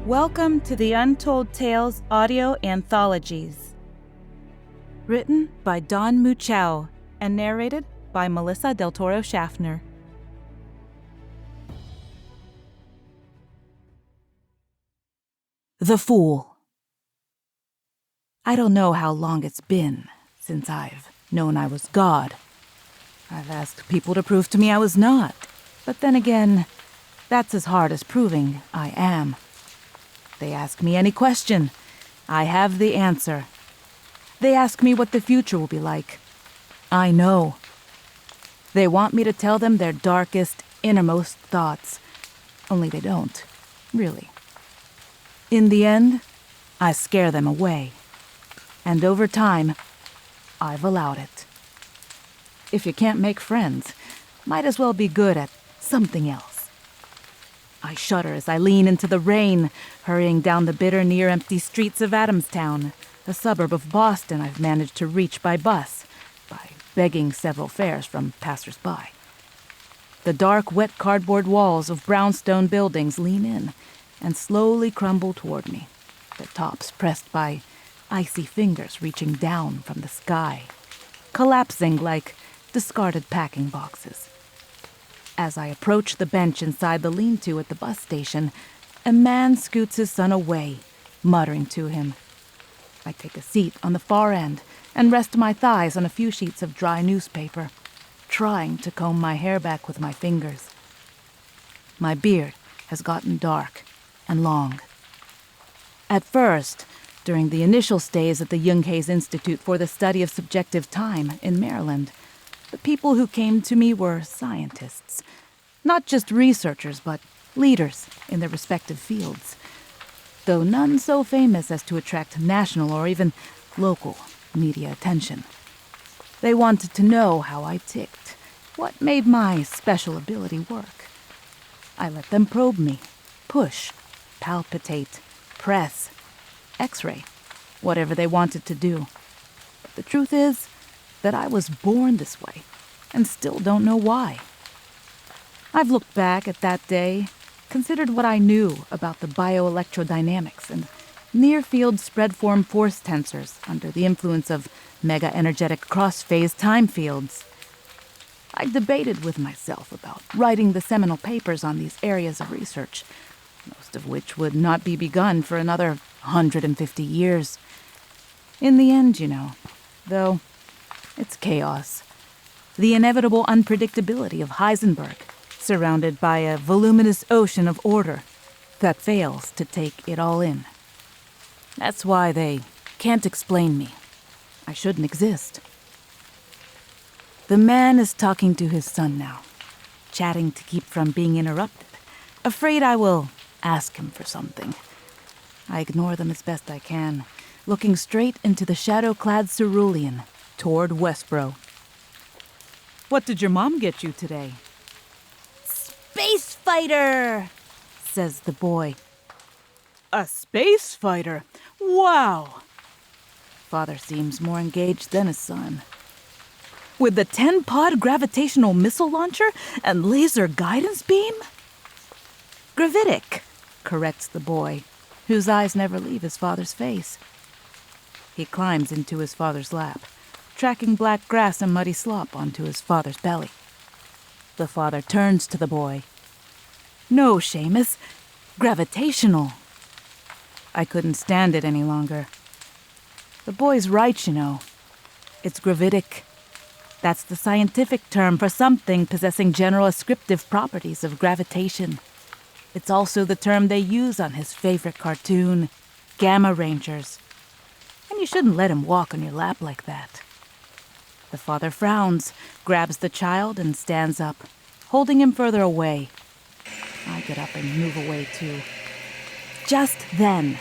Welcome to the Untold Tales Audio Anthologies. Written by Don Muchow and narrated by Melissa Del Toro Schaffner. The Fool. I don't know how long it's been since I've known I was God. I've asked people to prove to me I was not, but then again, that's as hard as proving I am. They ask me any question. I have the answer. They ask me what the future will be like. I know. They want me to tell them their darkest, innermost thoughts. Only they don't, really. In the end, I scare them away. And over time, I've allowed it. If you can't make friends, might as well be good at something else. I shudder as I lean into the rain, hurrying down the bitter, near-empty streets of Adamstown, a suburb of Boston I've managed to reach by bus, by begging several fares from passers-by. The dark, wet cardboard walls of brownstone buildings lean in and slowly crumble toward me, their tops pressed by icy fingers reaching down from the sky, collapsing like discarded packing boxes. As I approach the bench inside the lean-to at the bus station, a man scoots his son away, muttering to him. I take a seat on the far end and rest my thighs on a few sheets of dry newspaper, trying to comb my hair back with my fingers. My beard has gotten dark and long. At first, during the initial stays at the Junghey's Institute for the Study of Subjective Time in Maryland, the people who came to me were scientists, not just researchers, but leaders in their respective fields, though none so famous as to attract national or even local media attention. They wanted to know how I ticked, what made my special ability work. I let them probe me, push, palpitate, press, x-ray, whatever they wanted to do. But the truth is that I was born this way, and still don't know why. I've looked back at that day, considered what I knew about the bioelectrodynamics and near-field spread-form force tensors under the influence of mega-energetic cross-phase time fields. I debated with myself about writing the seminal papers on these areas of research, most of which would not be begun for another 150 years. In the end, though, it's chaos. The inevitable unpredictability of Heisenberg, surrounded by a voluminous ocean of order that fails to take it all in. That's why they can't explain me. I shouldn't exist. The man is talking to his son now, chatting to keep from being interrupted, afraid I will ask him for something. I ignore them as best I can, looking straight into the shadow-clad cerulean toward Westboro. What did your mom get you today? Space fighter, says the boy. A space fighter? Wow! Father seems more engaged than his son. With the 10-pod gravitational missile launcher and laser guidance beam? Gravitic, corrects the boy, whose eyes never leave his father's face. He climbs into his father's lap, tracking black grass and muddy slop onto his father's belly. The father turns to the boy. No, Seamus, gravitational. I couldn't stand it any longer. The boy's right, It's gravitic. That's the scientific term for something possessing general ascriptive properties of gravitation. It's also the term they use on his favorite cartoon, Gamma Rangers. And you shouldn't let him walk on your lap like that. The father frowns, grabs the child, and stands up, holding him further away. I get up and move away, too. Just then,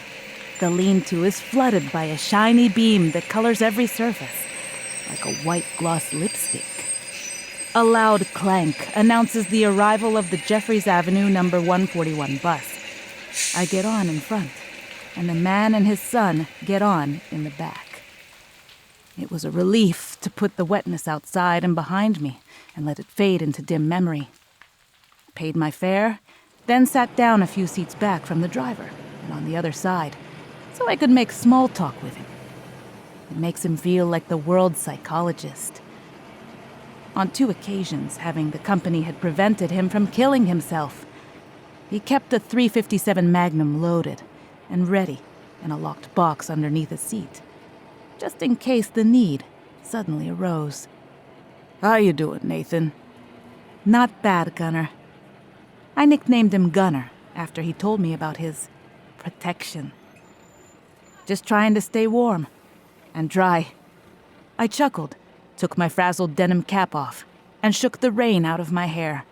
the lean-to is flooded by a shiny beam that colors every surface, like a white gloss lipstick. A loud clank announces the arrival of the Jeffries Avenue number 141 bus. I get on in front, and the man and his son get on in the back. It was a relief to put the wetness outside and behind me and let it fade into dim memory. Paid my fare, then sat down a few seats back from the driver and on the other side, so I could make small talk with him. It makes him feel like the world's psychologist. On 2 occasions, having the company had prevented him from killing himself. He kept a .357 Magnum loaded and ready in a locked box underneath his seat, just in case the need suddenly arose. "How you doing, Nathan?" "Not bad, Gunner." I nicknamed him Gunner after he told me about his protection. "Just trying to stay warm and dry." I chuckled, took my frazzled denim cap off, and shook the rain out of my hair.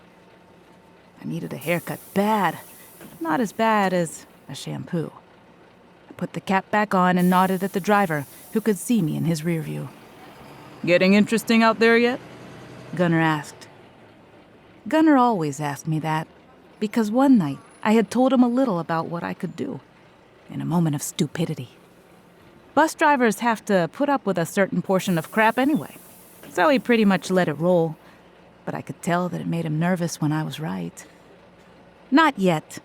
I needed a haircut bad, not as bad as a shampoo. I put the cap back on and nodded at the driver, who could see me in his rear view. "Getting interesting out there yet?" Gunner asked. Gunner always asked me that, because one night I had told him a little about what I could do, in a moment of stupidity. Bus drivers have to put up with a certain portion of crap anyway, so he pretty much let it roll, but I could tell that it made him nervous when I was right. "Not yet.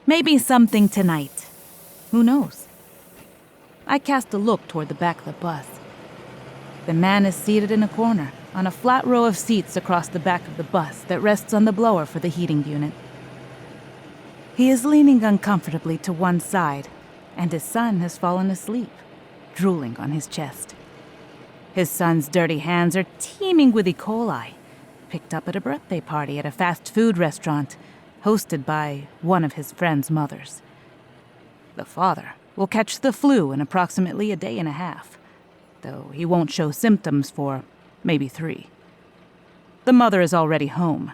Maybe something tonight. Who knows?" I cast a look toward the back of the bus. The man is seated in a corner, on a flat row of seats across the back of the bus that rests on the blower for the heating unit. He is leaning uncomfortably to one side, and his son has fallen asleep, drooling on his chest. His son's dirty hands are teeming with E. coli, picked up at a birthday party at a fast food restaurant, hosted by one of his friend's mothers. The father will catch the flu in approximately a day and a half, though he won't show symptoms for maybe 3. The mother is already home,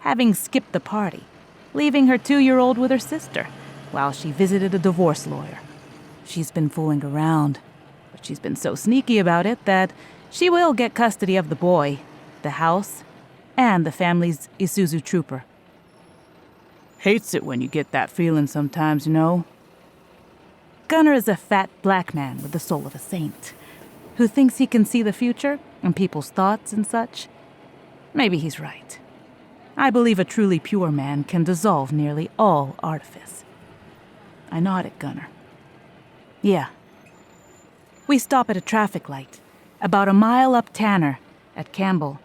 having skipped the party, leaving her 2-year-old with her sister while she visited a divorce lawyer. She's been fooling around, but she's been so sneaky about it that she will get custody of the boy, the house, and the family's Isuzu Trooper. Hates it when you get that feeling sometimes, you know. Gunner is a fat black man with the soul of a saint, who thinks he can see the future and people's thoughts and such. Maybe he's right. I believe a truly pure man can dissolve nearly all artifice. I nod at Gunner. Yeah. We stop at a traffic light, about a mile up Tanner, at Campbell.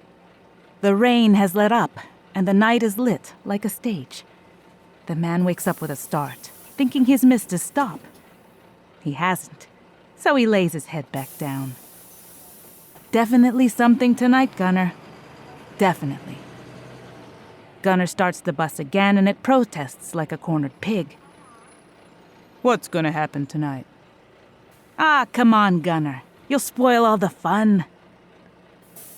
The rain has let up, and the night is lit like a stage. The man wakes up with a start, thinking he's missed his stop. He hasn't, so he lays his head back down. Definitely something tonight, Gunner. Definitely. Gunner starts the bus again, and it protests like a cornered pig. What's gonna happen tonight? Ah, come on, Gunner. You'll spoil all the fun.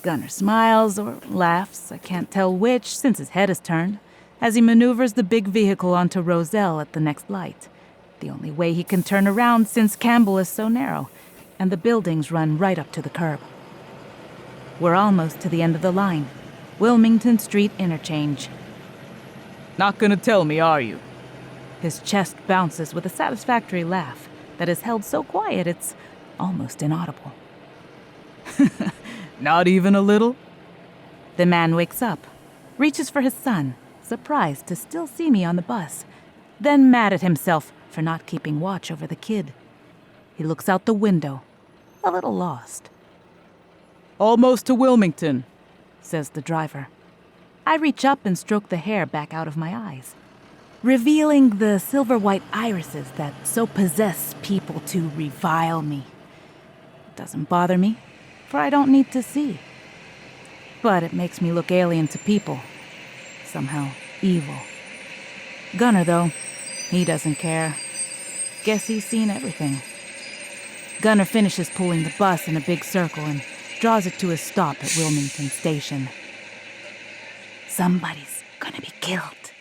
Gunner smiles or laughs, I can't tell which since his head is turned, as he maneuvers the big vehicle onto Roselle at the next light. The only way he can turn around since Campbell is so narrow, and the buildings run right up to the curb. We're almost to the end of the line, Wilmington Street interchange. Not gonna tell me, are you? His chest bounces with a satisfactory laugh that is held so quiet it's almost inaudible. Not even a little? The man wakes up, reaches for his son, surprised to still see me on the bus, then mad at himself for not keeping watch over the kid. He looks out the window, a little lost. Almost to Wilmington, says the driver. I reach up and stroke the hair back out of my eyes, revealing the silver-white irises that so possess people to revile me. It doesn't bother me, for I don't need to see. But it makes me look alien to people, somehow evil. Gunner, though, he doesn't care. Guess he's seen everything. Gunner finishes pulling the bus in a big circle and draws it to a stop at Wilmington Station. Somebody's gonna be killed,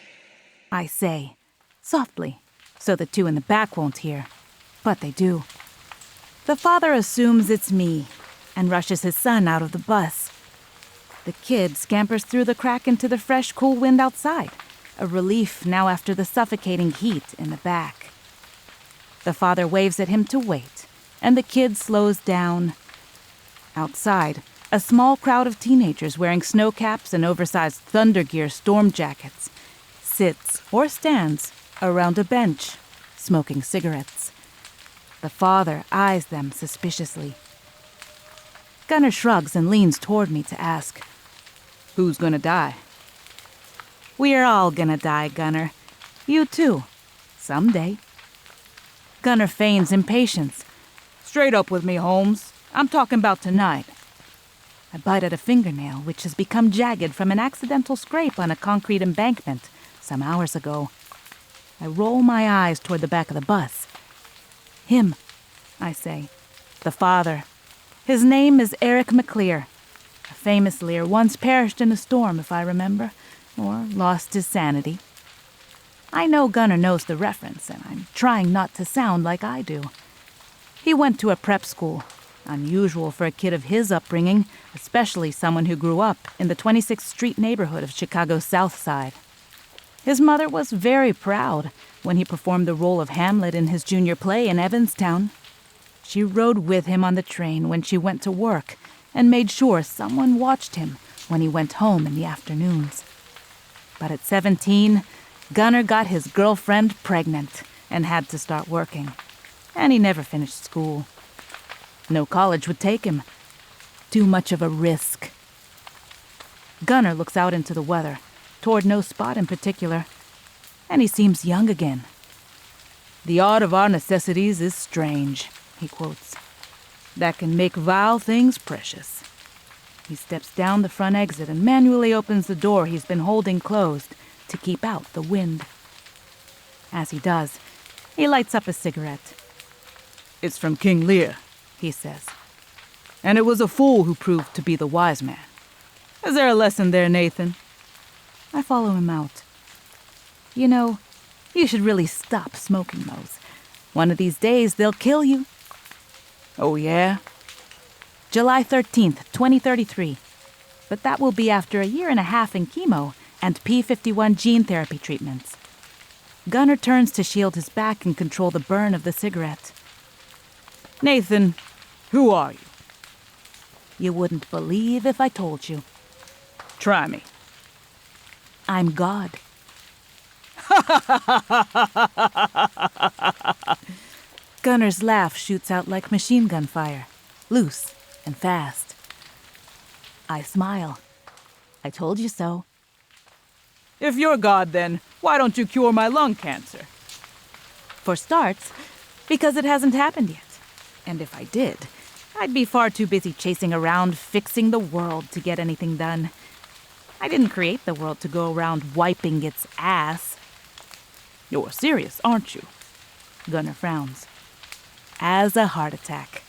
I say, softly, so the 2 in the back won't hear. But they do. The father assumes it's me and rushes his son out of the bus. The kid scampers through the crack into the fresh, cool wind outside, a relief now after the suffocating heat in the back. The father waves at him to wait, and the kid slows down. Outside, a small crowd of teenagers wearing snow caps and oversized Thunder Gear storm jackets sits or stands around a bench, smoking cigarettes. The father eyes them suspiciously. Gunnar shrugs and leans toward me to ask, "Who's gonna die?" "We're all gonna die, Gunnar. You too. Someday." Gunnar feigns impatience. "Straight up with me, Holmes. I'm talking about tonight." I bite at a fingernail, which has become jagged from an accidental scrape on a concrete embankment some hours ago. I roll my eyes toward the back of the bus. "Him," I say. "The father. His name is Eric McClear. A famous Lear, once perished in a storm, if I remember, or lost his sanity." I know Gunnar knows the reference, and I'm trying not to sound like I do. He went to a prep school, unusual for a kid of his upbringing, especially someone who grew up in the 26th Street neighborhood of Chicago's South Side. His mother was very proud when he performed the role of Hamlet in his junior play in Evanstown. She rode with him on the train when she went to work and made sure someone watched him when he went home in the afternoons. But at 17, Gunnar got his girlfriend pregnant and had to start working, and he never finished school. No college would take him. Too much of a risk. Gunnar looks out into the weather, toward no spot in particular, and he seems young again. "The art of our necessities is strange," he quotes. "That can make vile things precious." He steps down the front exit and manually opens the door he's been holding closed to keep out the wind. As he does, he lights up a cigarette. "It's from King Lear," he says. "And it was a fool who proved to be the wise man. Is there a lesson there, Nathan?" I follow him out. "You know, you should really stop smoking those. One of these days, they'll kill you." "Oh, yeah?" "July 13th, 2033. But that will be after a year and a half in chemo and P51 gene therapy treatments." Gunnar turns to shield his back and control the burn of the cigarette. "Nathan, who are you?" "You wouldn't believe if I told you." "Try me." "I'm God." Gunnar's laugh shoots out like machine gun fire, loose and fast. I smile. "I told you so." "If you're God, then why don't you cure my lung cancer?" "For starts, because it hasn't happened yet. And if I did, I'd be far too busy chasing around fixing the world to get anything done. I didn't create the world to go around wiping its ass." "You're serious, aren't you?" Gunnar frowns. "As a heart attack."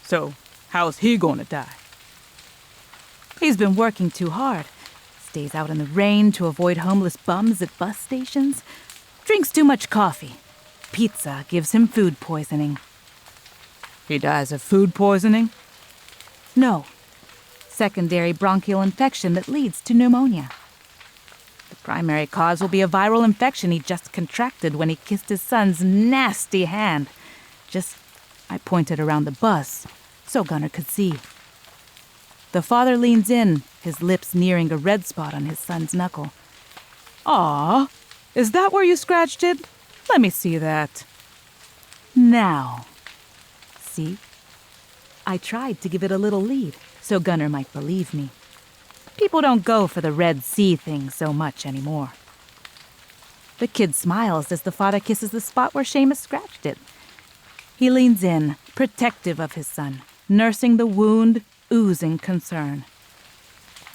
"So, how's he gonna die?" "He's been working too hard. Stays out in the rain to avoid homeless bums at bus stations. Drinks too much coffee. Pizza gives him food poisoning." "He dies of food poisoning?" "No. Secondary bronchial infection that leads to pneumonia. The primary cause will be a viral infection he just contracted when he kissed his son's nasty hand. I pointed around the bus so Gunnar could see. The father leans in, his lips nearing a red spot on his son's knuckle. "Aw, is that where you scratched it? Let me see that." "Now. See? I tried to give it a little lead so Gunnar might believe me. People don't go for the Red Sea thing so much anymore." The kid smiles as the father kisses the spot where Seamus scratched it. He leans in, protective of his son, nursing the wound, oozing concern.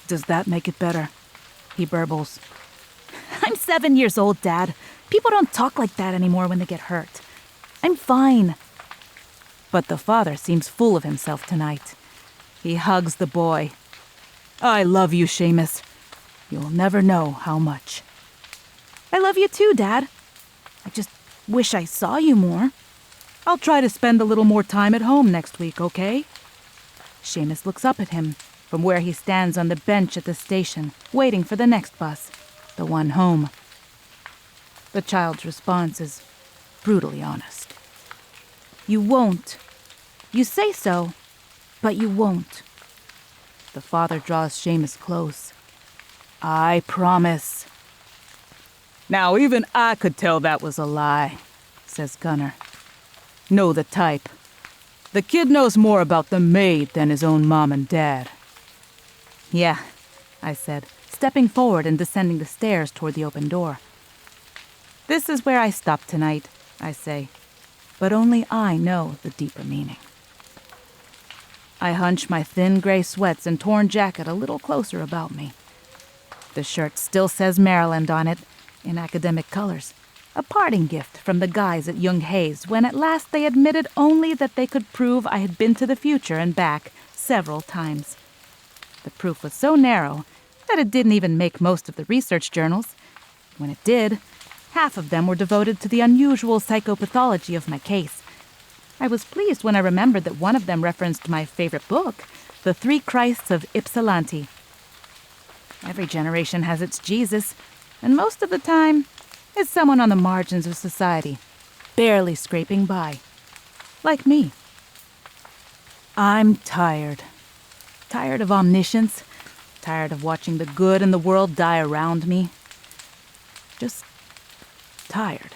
"Does that make it better?" he burbles. "I'm 7 years old, Dad. People don't talk like that anymore when they get hurt. I'm fine." But the father seems full of himself tonight. He hugs the boy. "I love you, Seamus. You'll never know how much." "I love you too, Dad. I just wish I saw you more." "I'll try to spend a little more time at home next week, okay?" Seamus looks up at him from where he stands on the bench at the station, waiting for the next bus, the one home. The child's response is brutally honest. "You won't. You say so, but you won't." The father draws Seamus close. "I promise." "Now even I could tell that was a lie," says Gunnar. Know the type. The kid knows more about the maid than his own mom and dad. Yeah, I said, stepping forward and descending the stairs toward the open door. This is where I stop tonight, I say, but only I know the deeper meaning. I hunch my thin gray sweats and torn jacket a little closer about me. The shirt still says Maryland on it, in academic colors, a parting gift from the guys at Young Hayes when at last they admitted only that they could prove I had been to the future and back several times. The proof was so narrow that it didn't even make most of the research journals. When it did, half of them were devoted to the unusual psychopathology of my case. I was pleased when I remembered that one of them referenced my favorite book, The Three Christs of Ypsilanti. Every generation has its Jesus, and most of the time, it's someone on the margins of society, barely scraping by. Like me. I'm tired. Tired of omniscience, tired of watching the good in the world die around me. Just tired.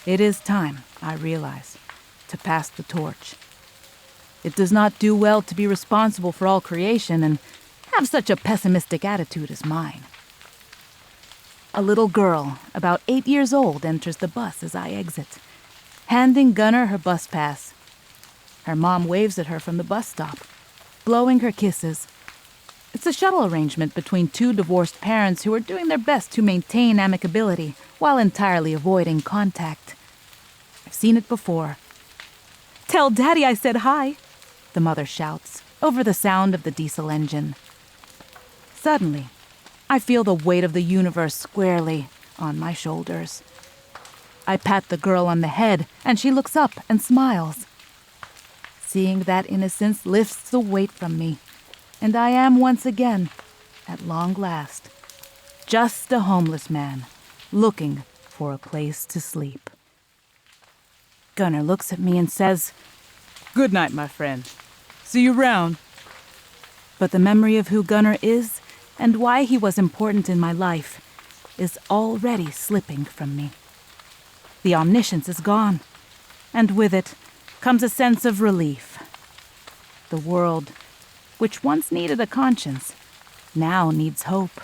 It is time, I realize, to pass the torch. It does not do well to be responsible for all creation and have such a pessimistic attitude as mine. A little girl, about 8 years old, enters the bus as I exit, handing Gunnar her bus pass. Her mom waves at her from the bus stop, blowing her kisses. It's a shuttle arrangement between two divorced parents who are doing their best to maintain amicability while entirely avoiding contact. I've seen it before. "Tell Daddy I said hi," the mother shouts, over the sound of the diesel engine. Suddenly, I feel the weight of the universe squarely on my shoulders. I pat the girl on the head, and she looks up and smiles. Seeing that innocence lifts the weight from me, and I am once again, at long last, just a homeless man looking for a place to sleep. Gunnar looks at me and says, "Good night, my friend. See you round." But the memory of who Gunnar is and why he was important in my life is already slipping from me. The omniscience is gone, and with it comes a sense of relief. The world, which once needed a conscience, now needs hope.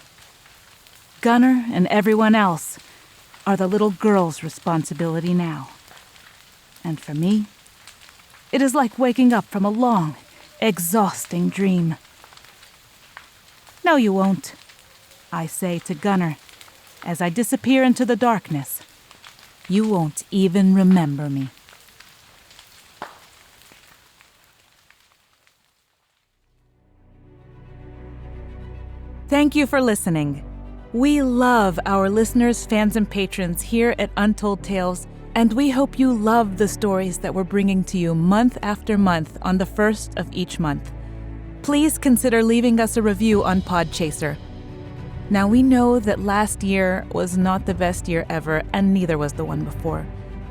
Gunnar and everyone else are the little girl's responsibility now. And for me, it is like waking up from a long, exhausting dream. "No, you won't," I say to Gunnar as I disappear into the darkness. "You won't even remember me." Thank you for listening. We love our listeners, fans, and patrons here at Untold Tales, and we hope you love the stories that we're bringing to you month after month on the first of each month. Please consider leaving us a review on Podchaser. Now, we know that last year was not the best year ever, and neither was the one before.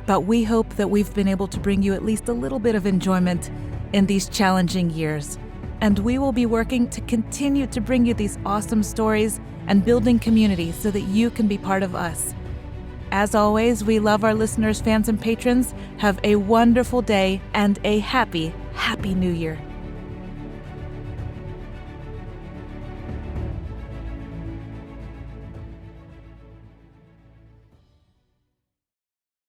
But we hope that we've been able to bring you at least a little bit of enjoyment in these challenging years. And we will be working to continue to bring you these awesome stories and building community so that you can be part of us. As always, we love our listeners, fans, and patrons. Have a wonderful day and a happy, happy New Year.